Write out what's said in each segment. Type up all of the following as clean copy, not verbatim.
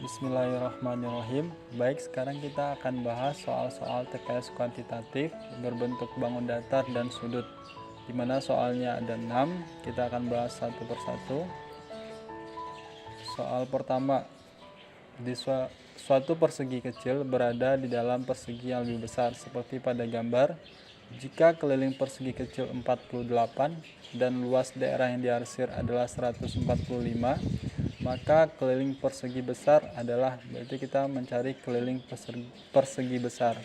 Bismillahirrahmanirrahim. Baik, sekarang kita akan bahas soal-soal TKS kuantitatif berbentuk bangun datar dan sudut. Di mana soalnya ada 6, kita akan bahas satu persatu. Soal pertama, di suatu persegi kecil berada di dalam persegi yang lebih besar seperti pada gambar. Jika keliling persegi kecil 48 dan luas daerah yang diarsir adalah 145, maka keliling persegi besar adalah, berarti kita mencari keliling persegi besar.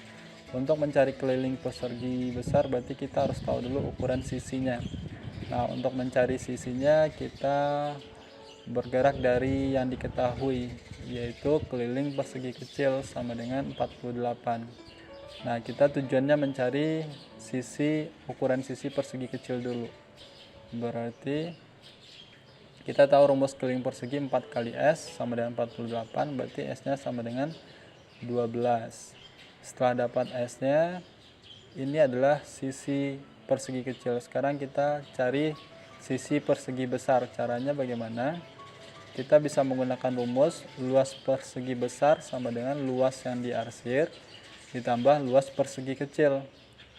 Untuk mencari keliling persegi besar berarti kita harus tahu dulu ukuran sisinya. Nah, untuk mencari sisinya kita bergerak dari yang diketahui, yaitu keliling persegi kecil sama dengan 48. Nah, kita tujuannya mencari ukuran sisi persegi kecil dulu. Berarti kita tahu rumus keliling persegi 4 kali S sama dengan 48, berarti S-nya sama dengan 12. Setelah dapat S-nya, ini adalah sisi persegi kecil. Sekarang kita cari sisi persegi besar. Caranya bagaimana? Kita bisa menggunakan rumus luas persegi besar sama dengan luas yang diarsir ditambah luas persegi kecil.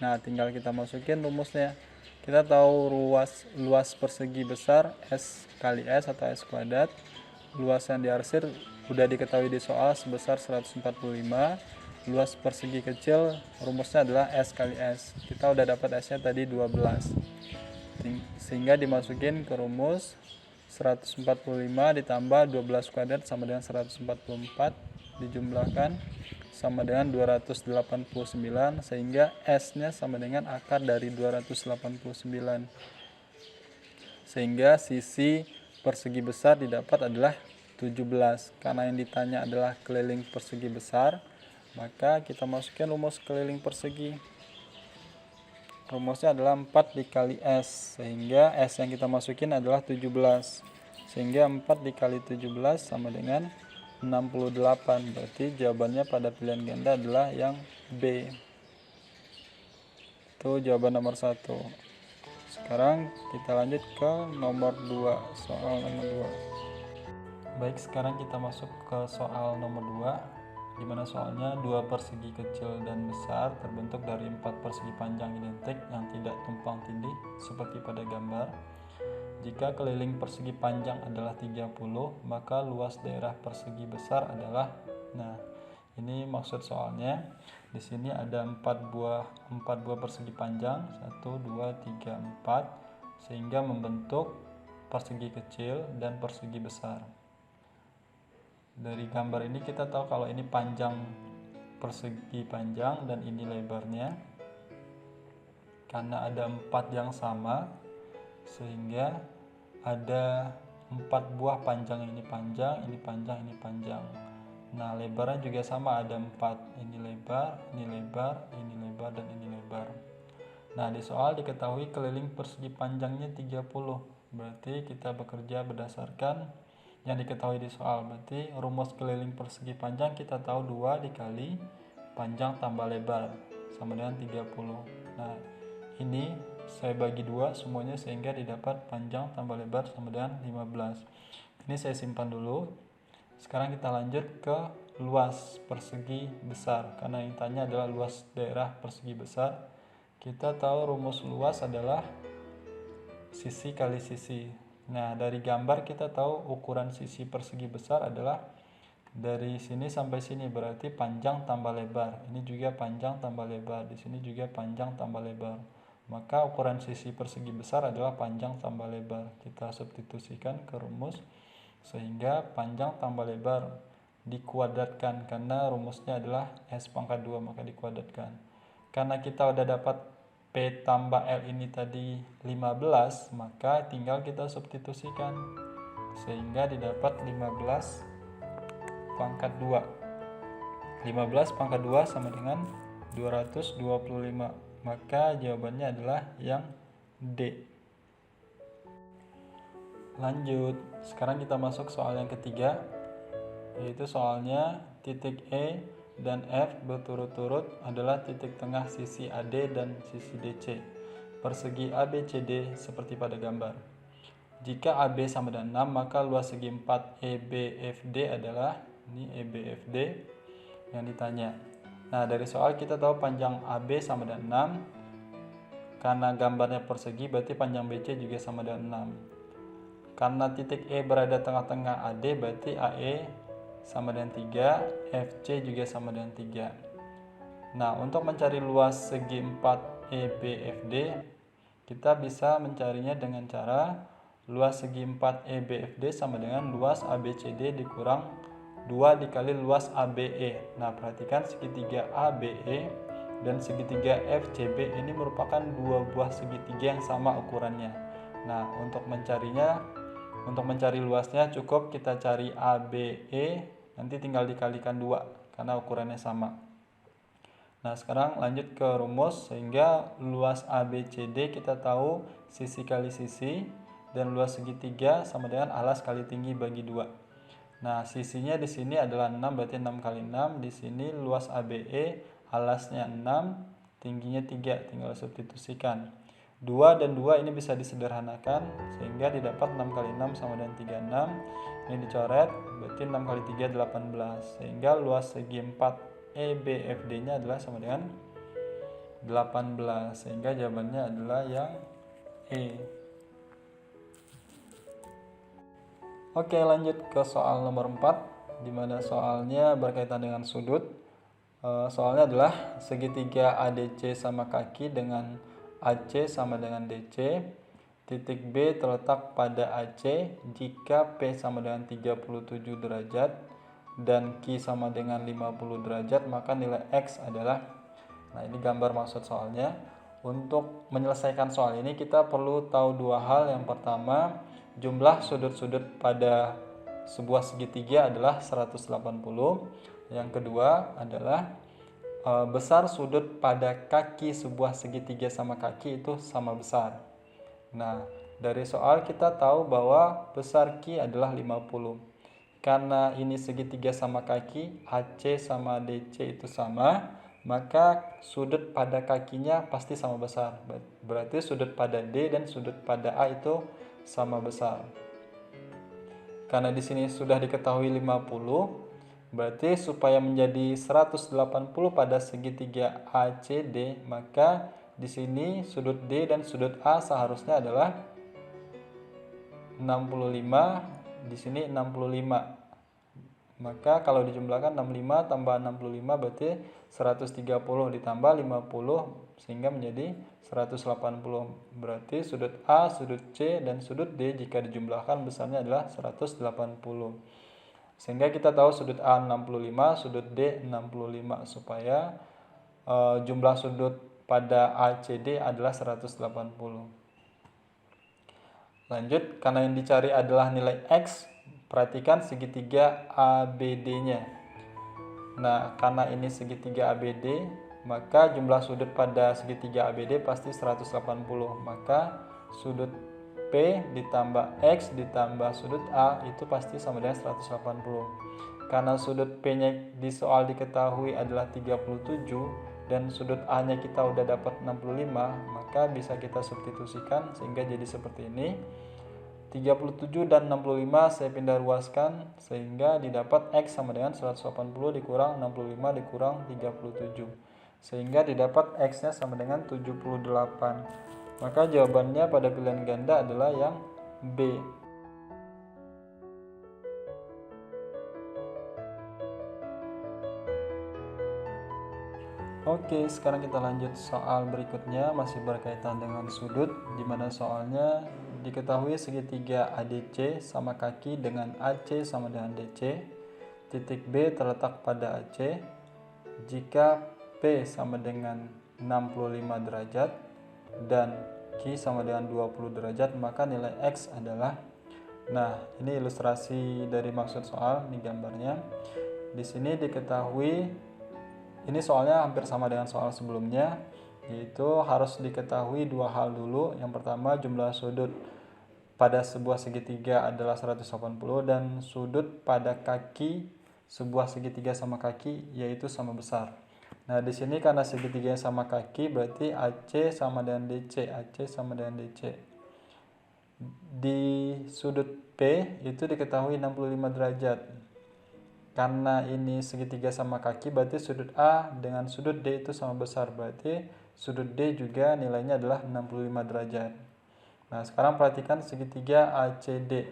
Nah, tinggal kita masukin rumusnya. Kita tahu luas persegi besar S kali S atau S kuadrat. Luas yang diarsir udah diketahui di soal sebesar 145. Luas persegi kecil rumusnya adalah S kali S. Kita udah dapat S-nya tadi 12. Sehingga dimasukin ke rumus 145 ditambah 12 kuadrat sama dengan 144 dijumlahkan sama dengan 289, sehingga S-nya sama dengan akar dari 289. Sehingga sisi persegi besar didapat adalah 17. Karena yang ditanya adalah keliling persegi besar, maka kita masukkan rumus keliling persegi. Rumusnya adalah 4 dikali S, sehingga S yang kita masukin adalah 17. Sehingga 4 dikali 17 sama dengan 68. Berarti jawabannya pada pilihan ganda adalah yang B. Itu jawaban nomor 1. Sekarang kita lanjut ke nomor 2, soal nomor 2. Baik, sekarang kita masuk ke soal nomor 2, di mana soalnya dua persegi kecil dan besar terbentuk dari 4 persegi panjang identik yang tidak tumpang tindih seperti pada gambar. Jika keliling persegi panjang adalah 30, maka luas daerah persegi besar adalah. Nah, ini maksud soalnya. Di sini ada 4 buah persegi panjang, 1 2 3 4, sehingga membentuk persegi kecil dan persegi besar. Dari gambar ini kita tahu kalau ini panjang persegi panjang dan ini lebarnya. Karena ada 4 yang sama, sehingga ada 4 buah panjang, ini panjang, ini panjang, ini panjang. Nah, lebarnya juga sama, ada 4, ini lebar, ini lebar, ini lebar, dan ini lebar. Nah, di soal diketahui keliling persegi panjangnya 30, berarti kita bekerja berdasarkan yang diketahui di soal. Berarti rumus keliling persegi panjang kita tahu 2 dikali panjang tambah lebar sama dengan 30. Nah, ini saya bagi 2 semuanya sehingga didapat panjang tambah lebar sama dengan 15. Ini saya simpan dulu. Sekarang kita lanjut ke luas persegi besar. Karena yang tanya adalah luas daerah persegi besar. Kita tahu rumus luas adalah sisi kali sisi. Nah, dari gambar kita tahu ukuran sisi persegi besar adalah dari sini sampai sini, berarti panjang tambah lebar. Ini juga panjang tambah lebar. Di sini juga panjang tambah lebar. Maka ukuran sisi persegi besar adalah panjang tambah lebar. Kita substitusikan ke rumus sehingga panjang tambah lebar dikuadratkan, karena rumusnya adalah S pangkat 2, maka dikuadratkan. Karena kita udah dapat P tambah L ini tadi 15, maka tinggal kita substitusikan sehingga didapat 15 pangkat 2. 15 pangkat 2 sama dengan 225. Maka jawabannya adalah yang D. Lanjut, sekarang kita masuk soal yang ketiga, yaitu soalnya titik E dan F berturut-turut adalah titik tengah sisi AD dan sisi DC. Persegi ABCD seperti pada gambar. Jika AB sama dengan 6, maka luas segi 4 EBFD adalah. Ini EBFD yang ditanya. Nah, dari soal kita tahu panjang AB sama dengan 6. Karena gambarnya persegi, berarti panjang BC juga sama dengan 6. Karena titik E berada tengah-tengah AD, berarti AE sama dengan 3, FC juga sama dengan 3. Nah, untuk mencari luas segi 4 EBFD, kita bisa mencarinya dengan cara luas segi 4 EBFD sama dengan luas ABCD dikurang 2 dikali luas ABE. Nah, perhatikan segitiga ABE dan segitiga FCB ini merupakan dua buah segitiga yang sama ukurannya. Nah, untuk mencari luasnya cukup kita cari ABE, nanti tinggal dikalikan 2 karena ukurannya sama. Nah, sekarang lanjut ke rumus, sehingga luas ABCD kita tahu sisi kali sisi, dan luas segitiga sama dengan alas kali tinggi bagi 2. Nah, sisinya di sini adalah 6, berarti 6 kali 6. Di sini luas ABE, alasnya 6, tingginya 3, tinggal substitusikan. 2 dan 2 ini bisa disederhanakan, sehingga didapat 6 kali 6 sama dengan 36. Ini dicoret, berarti 6 kali 3 18. Sehingga luas segi 4 EBFD-nya adalah sama dengan 18. Sehingga jawabannya adalah yang E. Oke, lanjut ke soal nomor 4, di mana soalnya berkaitan dengan sudut. Soalnya adalah segitiga ADC sama kaki dengan AC sama dengan DC. Titik B terletak pada AC jika P sama dengan 37 derajat dan Q sama dengan 50 derajat, maka nilai X adalah. Nah, ini gambar maksud soalnya. Untuk menyelesaikan soal ini kita perlu tahu dua hal. Yang pertama, jumlah sudut-sudut pada sebuah segitiga adalah 180. Yang kedua adalah besar sudut pada kaki sebuah segitiga sama kaki itu sama besar. Nah, dari soal kita tahu bahwa besar Q adalah 50. Karena ini segitiga sama kaki, AC sama DC itu sama, maka sudut pada kakinya pasti sama besar. Berarti sudut pada D dan sudut pada A itu sama besar. Karena di sini sudah diketahui 50, berarti supaya menjadi 180 pada segitiga ACD, maka di sini sudut D dan sudut A seharusnya adalah 65, di sini 65. Maka kalau dijumlahkan 65 tambah 65 berarti 130 ditambah 50 sehingga menjadi 180. Berarti sudut A, sudut C, dan sudut D jika dijumlahkan besarnya adalah 180. Sehingga kita tahu sudut A 65, sudut D 65, supaya jumlah sudut pada ACD adalah 180. Lanjut, karena yang dicari adalah nilai X, perhatikan segitiga ABD-nya. Nah, karena ini segitiga ABD, maka jumlah sudut pada segitiga ABD pasti 180. Maka sudut P ditambah X ditambah sudut A itu pasti sama dengan 180. Karena sudut P-nya di soal diketahui adalah 37 dan sudut A-nya kita udah dapat 65, maka bisa kita substitusikan sehingga jadi seperti ini. 37 dan 65 saya pindah ruaskan sehingga didapat X sama dengan 180 dikurang 65 dikurang 37. Sehingga didapat X-nya sama dengan 78. Maka jawabannya pada pilihan ganda adalah yang B. Oke, sekarang kita lanjut soal berikutnya, masih berkaitan dengan sudut, di mana soalnya diketahui segitiga ADC sama kaki dengan AC sama dengan DC. Titik B terletak pada AC. Jika P sama dengan 65 derajat dan Q sama dengan 20 derajat, maka nilai X adalah. Nah, ini ilustrasi dari maksud soal, ini gambarnya. Di sini diketahui, ini soalnya hampir sama dengan soal sebelumnya, yaitu harus diketahui dua hal dulu. Yang pertama, jumlah sudut pada sebuah segitiga adalah 180 dan sudut pada kaki sebuah segitiga sama kaki yaitu sama besar. Nah, di sini karena segitiga sama kaki berarti AC sama dengan DC, AC sama dengan DC. Di sudut P itu diketahui 65 derajat. karena ini segitiga sama kaki, berarti sudut A dengan sudut D itu sama besar. Berarti sudut D juga nilainya adalah 65 derajat. Nah, sekarang perhatikan segitiga ACD.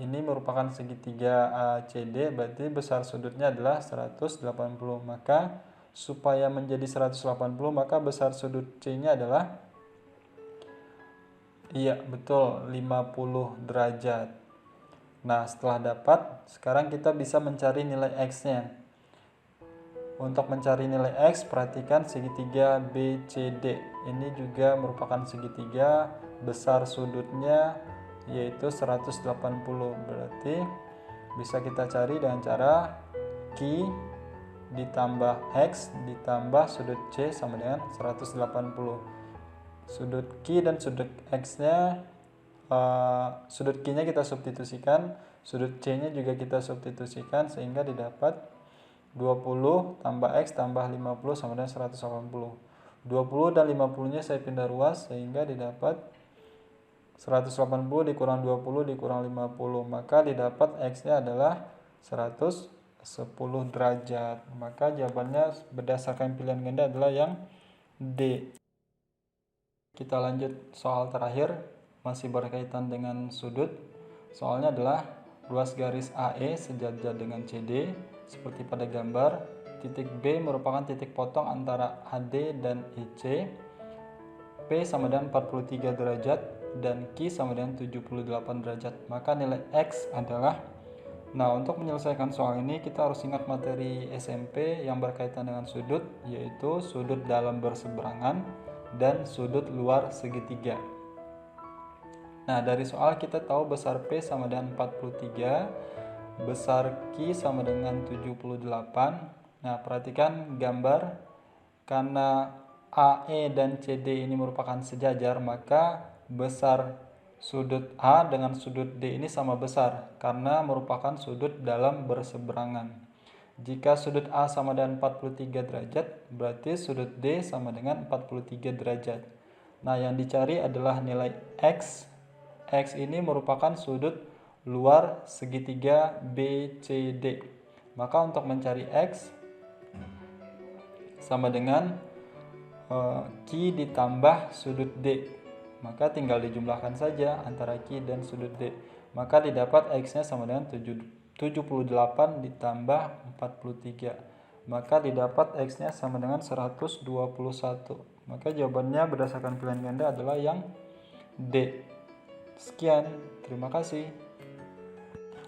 Ini merupakan segitiga ACD, berarti besar sudutnya adalah 180. Maka supaya menjadi 180, maka besar sudut C-nya adalah, iya betul, 50 derajat. Nah, setelah dapat, sekarang kita bisa mencari nilai X-nya. Untuk mencari nilai X, perhatikan segitiga BCD. Ini juga merupakan segitiga, besar sudutnya yaitu 180. Berarti bisa kita cari dengan cara Q ditambah X ditambah sudut C sama dengan 180. Sudut Q dan sudut X-nya, sudut Q-nya kita substitusikan, sudut C-nya juga kita substitusikan, sehingga didapat 20 tambah X tambah 50 sama dengan 180. 20 dan 50-nya saya pindah ruas, sehingga didapat 180 dikurang 20 dikurang 50. Maka didapat X-nya adalah 110 derajat. Maka jawabannya berdasarkan pilihan ganda adalah yang D. Kita lanjut soal terakhir, masih berkaitan dengan sudut. Soalnya adalah ruas garis AE sejajar dengan CD seperti pada gambar. Titik B merupakan titik potong antara AD dan EC. P sama dengan 43 derajat dan Q sama dengan 78 derajat. Maka nilai X adalah, nah untuk menyelesaikan soal ini kita harus ingat materi SMP yang berkaitan dengan sudut, yaitu sudut dalam berseberangan dan sudut luar segitiga. Nah, dari soal kita tahu besar P sama dengan 43, besar Q sama dengan 78. Nah, perhatikan gambar, karena AE dan CD ini merupakan sejajar, maka besar sudut A dengan sudut D ini sama besar karena merupakan sudut dalam berseberangan. Jika sudut A sama dengan 43 derajat, berarti sudut D sama dengan 43 derajat. Nah, yang dicari adalah nilai X. X ini merupakan sudut luar segitiga BCD. Maka untuk mencari X sama dengan Q ditambah sudut D. Maka tinggal dijumlahkan saja antara Q dan sudut D. Maka didapat X-nya sama dengan 78 ditambah 43. Maka didapat X-nya sama dengan 121. Maka jawabannya berdasarkan pilihan ganda adalah yang D. Sekian, terima kasih.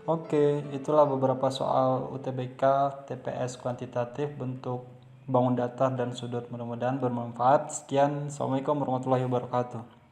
Oke, itulah beberapa soal UTBK TPS kuantitatif bentuk bangun datar dan sudut. Mudah-mudahan bermanfaat. Sekian, Assalamualaikum warahmatullahi wabarakatuh.